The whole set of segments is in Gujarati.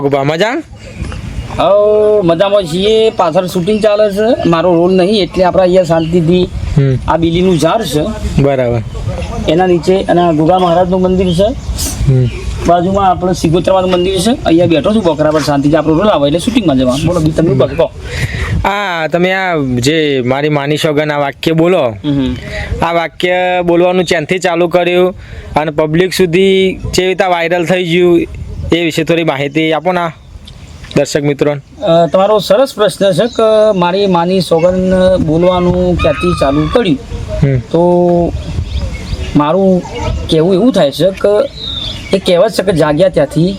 વાઘુભા મજા? મજામાં છીએ. પાછળ શૂટિંગ ચાલે છે, મારો રોલ નહીં એટલે આપણે અહીંયા શાંતિથી આ બીલીનું ઝાડ છે બરાબર, એના નીચે અને ગુગા મહારાજનું મંદિર છે, બાજુમાં આપણે સિગોતરાનું મંદિર છે. અહીંયા બેઠો છું બકરા પર શાંતિથી આપણો રોલ આવે એટલે શૂટિંગમાં જવાનું. બોલો બી તમે કહો. હા, તમે આ જે મારી માની સોગન આ વાક્ય બોલો, આ વાક્ય બોલવાનું ચેનથી ચાલુ કર્યું અને પબ્લિક સુધી કેવી રીતે વાયરલ થઈ ગયું એ વિશે થોડી માહિતી આપો ને દર્શક મિત્રો. તમારો સરસ પ્રશ્ન છે કે મારી માની સોગન બોલવાનું ક્યાંથી ચાલુ કર્યું. તો મારું કહેવું એવું થાય છે કે એ કહેવત છે કે જાગ્યા ત્યાંથી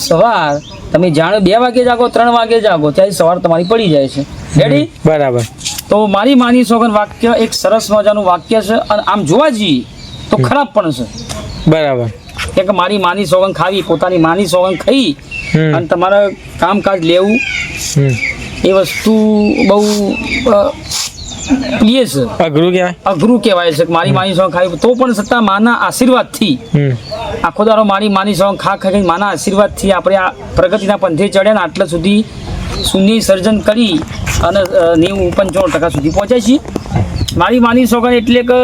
સવાર તમે જાણો 2 વાગે જાગો 3 વાગે જાગો ત્યાંથી સવાર તમારી પડી જાય છે. રેડી? બરાબર. તો મારી માની સોગન વાક્ય એક સરસ મજાનું વાક્ય છે અને આમ જોવા જઈએ તો ખરાબ પણ છે. બરાબર. કે મારી માની સોગન ખાવી, પોતાની માની સોગન ખાઈ અને તમારે કામકાજ લેવું એ વસ્તુ બહુ પ્રિય છે, અઘરું કહેવાય છે. મારી માની સોગન ખાવી તો પણ છતાં માના આશીર્વાદથી આખો દારો મારી માની સોગન ખાઈ માના આશીર્વાદથી આપણે આ પ્રગતિના પંથે ચડ્યા ને આટલા સુધી શૂન્ય સર્જન કરી અને 90-95% સુધી પહોંચ્યા છીએ. મારી માની સોગન એટલે કે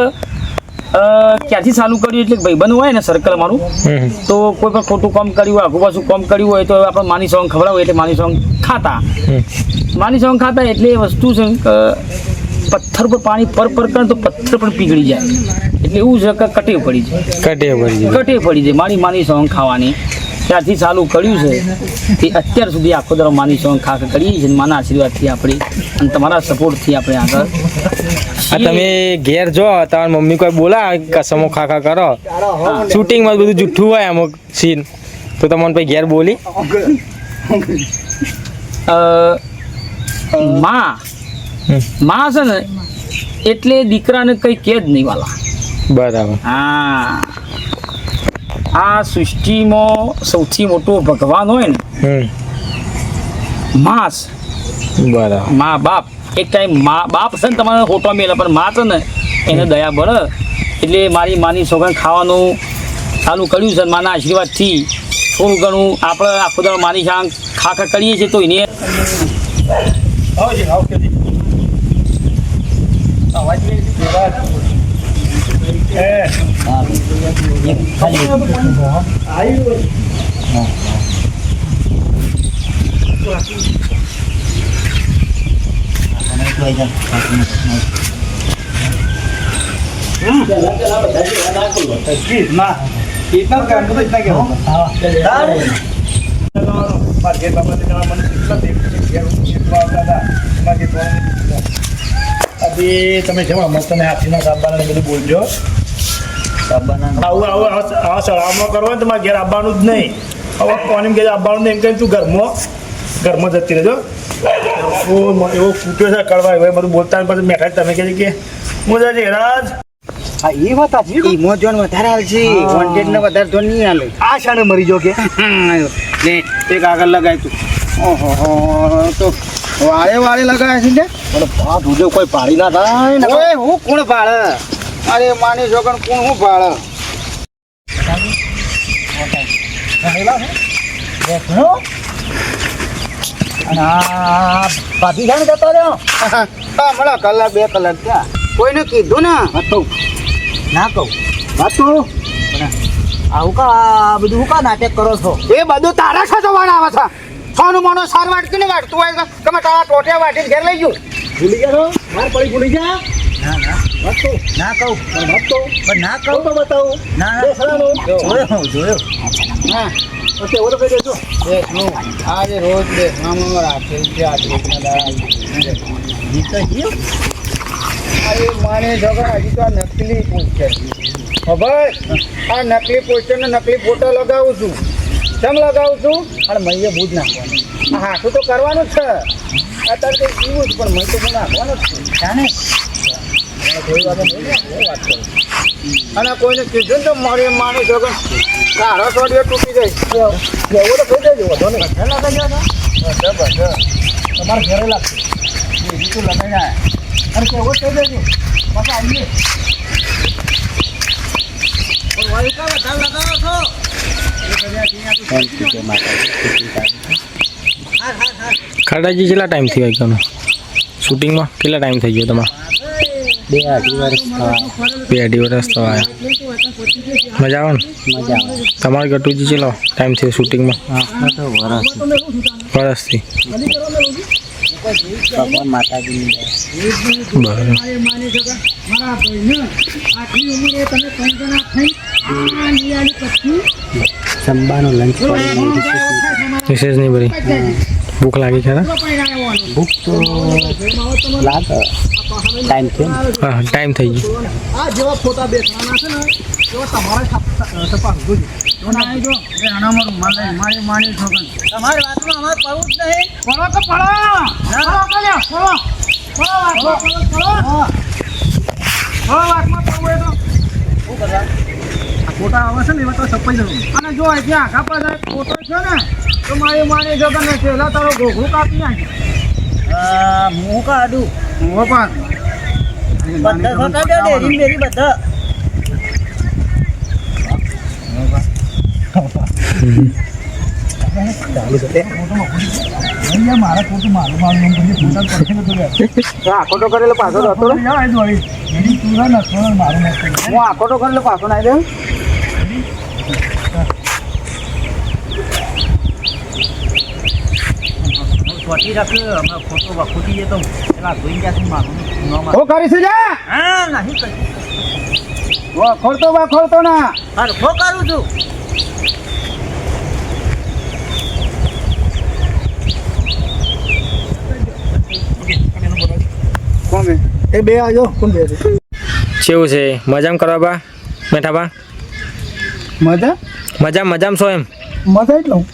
ક્યાંથી ચાલુ કર્યું એટલે ભાઈબંધ હોય ને સર્કલ મારું, તો કોઈ પણ ખોટું કામ કર્યું હોય, આગુ પાછું કામ કર્યું હોય તો આપણે માની સોગન ખવડાવું એટલે માની સોગન ખાતા એટલે એ વસ્તુ છે કે પથ્થર પર પાણી પર કરે તો પથ્થર પણ પીગળી જાય એટલે એવું છે કે કટેવ પડી જાય મારી માની સોગન ખાવાની. ત્યારથી ચાલુ કર્યું છે તે અત્યાર સુધી આખો દર માની સોગન ખા કરીએ છીએ. માના આશીર્વાદથી આપણે અને તમારા સપોર્ટથી આપણે આગળ. તમે ઘેર જો તમારી મમ્મી કોઈ બોલા કસમો ખાખા કરો, શૂટિંગમાં બધું જુઠ્ઠું હોય અમુક સીન, તો તમને પછી ઘેર બોલી માં છે ને એટલે દીકરાને કઈ કે જ નહીં વાલા. બરાબર. હા, આ સૃષ્ટિમાં સૌથી મોટો ભગવાન હોય ને માં. બરાબર. મા બાપ એક ટાઈમ બાપ છે ને તમારે ફોટો મેલે પણ માં છે ને એને દયા બળે એટલે મારી માની સોગન ખાવાનું ચાલુ કર્યું છે. માના આશીર્વાદથી થોડું ઘણું આપણે આખો દાડો માની શાંગ ખાખા કરીએ છીએ તો એને તમે જવા મસ્ત ને હાથીના સાબાના બધું બોલજો. આવા સળામાં કરો ને તમારે ઘેર આવવાનું જ નહીં. હવે કોને ઘેર આવવાનું નહીં એમ કહીને તું ઘરમાં જતી રહેજો. એવો ફૂટ્યો છે કડવા હવે બધું બોલતા પછી મેઠા તમે કહે કે હું જજે રાજ. હા એ વાત સાચી. ઇમોજન વધારે આવશે, વોન્ટેડ ને વધારે તો નહીં આલે. આ શાણે મરી જો કે લે એક આગળ લગાય તું. ઓહો તો વાળે લગાય છે ને. પણ આ દૂધે કોઈ પાડી ના થાય ને. ઓય હું કોણ પાડે? અરે માની જોગણ કોણ હું પાડે? અને આ પાછી જાણ જતો રહ્યો. હમણાં કલાક 2 કલાક થયા. કોઈને કીધું ને હતું ના કહું વાતું આવું કા બધું હું કા નાટક કરો છો? એ બધું તારા છો જવાન આવે છે. સોનું મોનો સાર વાટકી ને વાટતું હોય તમે તારા ટોટિયા વાટીને ઘેર લઈ ગયું. ભૂલી ગયા માર પડી ભૂલી ગયા. વાતું ના કહું પણ વાતું પણ ના કહું તો બતાવું. ના જોયો હા ઓકે ઓલો કહી દેજો. આજે રોજ દે મામા રાખે છે આ રોજના દાડા. અરે માને જગા હજી તો આ નકલી પોસ્ટર ખબર. આ નકલી પોસ્ટર ને નકલી ફોટો લગાવું છું. કેમ લગાવું છું? અને મૈયે બૂજ નાખવાનું. આ હાથું તો કરવાનું જ છે. અત્યારે કંઈ જીવું છું પણ મય તો હું નાખવાનું જ છું. જાણે વાત કરું અને કોઈને કીધું ને તો મારે માને જગન કાઢો થોડી તૂટી જાય એવું તો થઈ જાય વધો ને ઘર લાગે તમારે ઘરે લાગશે બીજું તો લગાઈ જાય અને કેવો થઈ જાય પછી આવીએ વાયુ કા વધારે લગાવો છો થેન્ક યુ જય માતાજી. ખાડાજી કેટલા ટાઈમ થઈ ગયો શૂટિંગમાં કેટલા ટાઈમ થઈ ગયો તમારે 2-2.5 વર્ષ થવા 2-2.5 વર્ષ તો આવ્યા મજા આવે ને મજા આવે. તમારે ગટુજી ચલો ટાઈમ થયો શૂટિંગમાં હા તો વરસ વર્ષથી ભગવાન માતાજીની દયા. બરાબર જમવાનું લંચ કરીને વિશેષ નહીં બરી ભૂખ લાગી ખરા ભૂખ તો લાગે ટાઈમ થયો ને. હા ટાઈમ થઈ ગયો તમારી વાતમાં અમારે પડવું જ નહીં. ફોટા આવે છે ને એમાં તો છપાઈ જવું અને જો ત્યાં આખા પાસે ફોટો છે ને તો મારી જગન પેલા તારો ઘોઘરું કાપી નાખે હું કાઢું હું પણ બધા ફોટા દે ડેરી બેરી બધા. મારા ફોટો મારું આખો તો કરેલો પાછો હતો હું આખો તો કરેલો પાછો નાઈ દે ફોટી રાખ્યો હમણાં ફોટો વખૂટી જાય તો પેલા ધોઈ જશે મારું ઓ કરી છે જા હા નહીં કરી ખોલતો ના હરખો કરું છું. કોણ એ બે આજો કોણ બે છે કેવું છે મજામાં કરવા બા બેઠા બા મજામાં છો એમ મજા એટલે હું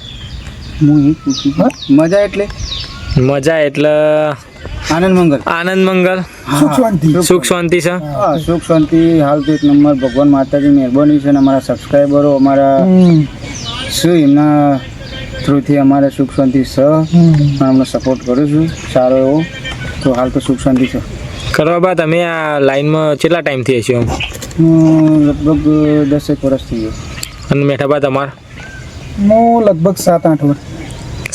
એ પૂછ્યું મજા એટલે મજા એટલે આનંદ મંગલ સુખ શાંતિ છે હા સુખ શાંતિ હાલ તો એક નંબર ભગવાન માતાજી મહેરબાની છે અને અમારા સબસ્ક્રાઈબરો અમારા શું એમના થ્રુથી અમારે સુખ શાંતિ છે અને અમને સપોર્ટ કરું છું સારો એવો તો હાલ તો સુખ શાંતિ છે કરવા બા તમે આ લાઈનમાં કેટલા ટાઈમથી હશો એમ લગભગ 10 વર્ષ થઈ ગયો અને મેઠા બા તમારે હું લગભગ 7-8 વર્ષ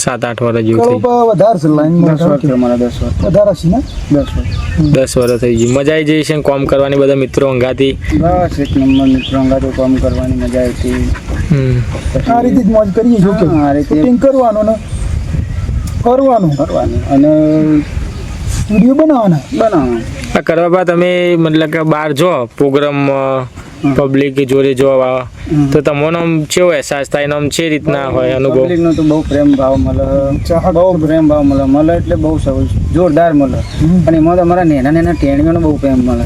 7-8 વર્ષ જેવું થઈ વધારે છે લાઈનમાં 10 વર્ષ અમારા 10 વર્ષ વધારે છે ને 10 વર્ષ 10 વર્ષ થઈ ગયું મજા આવી જઈ છે કોમ કરવાની બધા મિત્રો અંગાથી બસ એક નંબર મિત્રો અંગાતો કામ કરવાની મજા આવી આ રીતે જ મોજ કરીએ જો કે આ રીતે શૂટિંગ કરવાનું ને કરવાનું અને વિડીયો બનાવવાના આ કરવા બા તમે મતલબ કે બહાર જો પ્રોગ્રામમાં પબ્લિક જોડે જોવા તો તમને આમ કેવો અહેસાસ થાય ને આમ છે રીતના હોય અનુભવ પબ્લિકનો તો બહુ પ્રેમ ભાવ મળે મળે એટલે બહુ જોરદાર મળે અને એમાં તો અમારા નાના ટેણીઓનો બહુ પ્રેમ મળે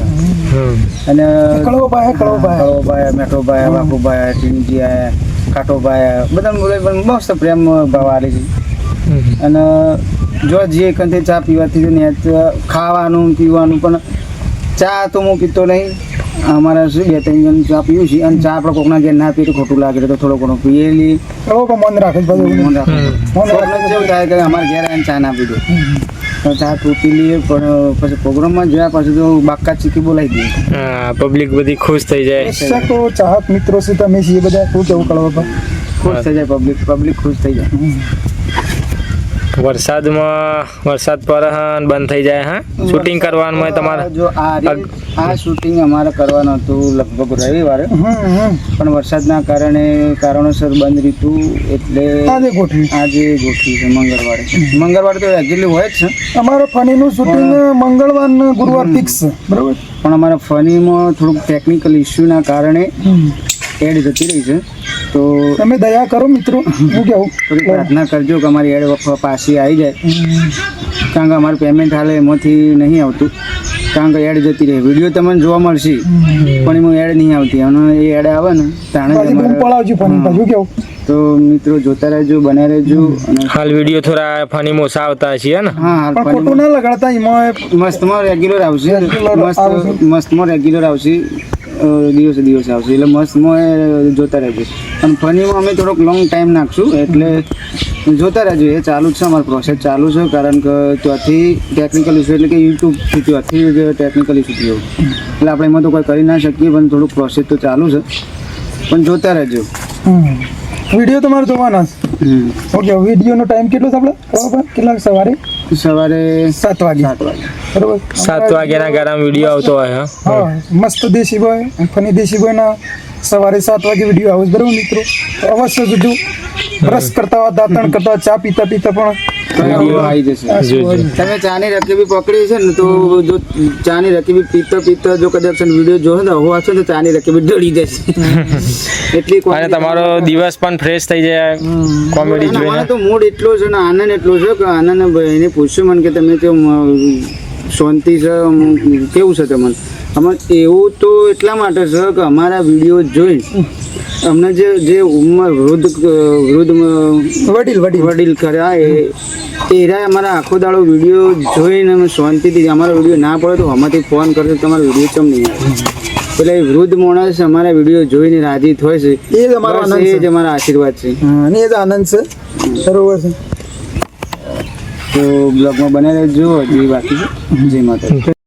અને કળોભાઈ મેઠોભાઈ બાપુભાઈ ટીનજી આયા કાટોભાઈ બધા બોલે મસ્ત પ્રેમ ભાવ આવે છે અને જો જે કંઈ ચા પીવાથી ને ખાવાનું પીવાનું પણ ચા તો હું પીતો નહીં અમારા શું 2-3 જણ ચા પીવું છે અને ચા આપણે કોકના ઘેર ના પીએ તો ખોટું લાગે તો થોડો ઘણો પીએલી મન રાખે મન રાખે કેવું થાય કે અમારા ઘેર આવીને ચા ના પીધો ચા તૂટી લઈએ પણ પછી પ્રોગ્રામમાં ગયા પછી તો બાકા ચીકી બોલાવી દઈએ હા પબ્લિક બધી ખુશ થઈ જાય તો ચાહક મિત્રો છે તમે છીએ બધા શું કેવું કળવા ખુશ થઈ જાય પબ્લિક ખુશ થઈ જાય વરસાદ પર બંધ થઈ જાય હા શૂટિંગ કરવાનું હોય તમારે જો આ શૂટિંગ અમારે કરવાનું હતું લગભગ રવિવારે પણ વરસાદના કારણોસર બંધ રીતું એટલે આજે ગોઠવી છે મંગળવારે તો રેગ્યુલર હોય જ છે અમારે ફનીનું શૂટિંગ મંગળવાર ને ગુરુવાર ફિક્સ છે બરાબર પણ અમારા ફનીમાં થોડુંક ટેકનિકલ ઇસ્યુના કારણે એડ જતી રહી છે તો તમે દયા કરો મિત્રો હું કેવું થોડી પ્રાર્થના કરજો કે અમારી એડ પાછી આવી જાય કારણ કે અમારું પેમેન્ટ હાલે એમાંથી નહીં આવતું કારણ કે એડ જતી રહે વિડીયો તમને જોવા મળશે પણ એમાં એડ નહીં આવતી અને એ એડ આવે ને તાણે તો મિત્રો જોતા રહેજો બને રહેજો અને હાલ વિડીયો થોડા ફની મોસા આવતા છે ને હા હાલ ખોટું ના લગાડતા એમાં મસ્તમાં રેગ્યુલર આવશે મસ્તમાં રેગ્યુલર આવશે દિવસે આવશે એટલે મસ્તમાં જોતા રહેજો અને ફનીમાં અમે થોડોક લોંગ ટાઈમ નાખશું એટલે જોતા રહેજો એ ચાલુ જ છે અમારું પ્રોસેસ ચાલુ છે કારણ કે ત્યાંથી ટેકનિકલ ઇસ્યુ એટલે કે યુટ્યુબથી ત્યાંથી જ ટેકનિકલ ઇસ્યુ થયું એટલે આપણે એમાં તો કોઈ કરી ના શકીએ પણ થોડુંક પ્રોસેસ તો ચાલુ છે પણ જોતા રહેજો વિડીયો તમારે જોવાના છે. ઓકે, વિડીયોનો ટાઈમ કેટલો છે આપણે બરાબર? કેટલા સવારે? સવારે 7 વાગે. બરાબર. 7 વાગ્યાના ગાળામાં વિડીયો આવતો હોય. હા, મસ્ત દેશી બોય ફની દેશી બોયના સવારે 7 વાગે વિડીયો આવે છે. બરાબર મિત્રો, તો અવશ્ય જોજો. બ્રશ કરતા હોય, દાંતણ કરતા હોય, ચા પીતા પીતા પણ વિડીયો આવી જશે. જોજો. તમે ચાની રકેબી પકડી છે ને, તો જો ચાની રકેબી પીતા જો કદાચ વિડીયો જોશો ને હો હશે તો ચાની રકેબી ડળી જશે એટલી અને તમારો દિવસ પણ ફ્રેશ થઈ જાય કોમેડી મને જોઈને. તો મૂડ એટલો છે ને આનંદ એટલો છે કે આનંદ ભાઈને પૂછ્યું મને કે તમે તો શાંતિ છે કેવું છે તમને. અમારે એવું તો એટલા માટે છે કે અમારા વિડીયો જોઈને અમને જે ઉંમર વડીલ કર્યા એરા અમારા આખો દાડો વિડીયો જોઈને અમે શાંતિથી અમારો વિડીયો ના પડે તો આમાંથી ફોન કરશે તમારો વિડીયો ચમ નહીં આવે. પેલા એ વૃદ્ધ માણસ અમારા વિડીયો જોઈને રાજી થાય છે, એ જ અમારો આનંદ એ છે. જ અમારા આશીર્વાદ છે. અને એ જ આનંદ છે. બરોબર છે. તો બ્લોગમાં બનાવી રહેજો, હજી બાકી છે. જય માતા.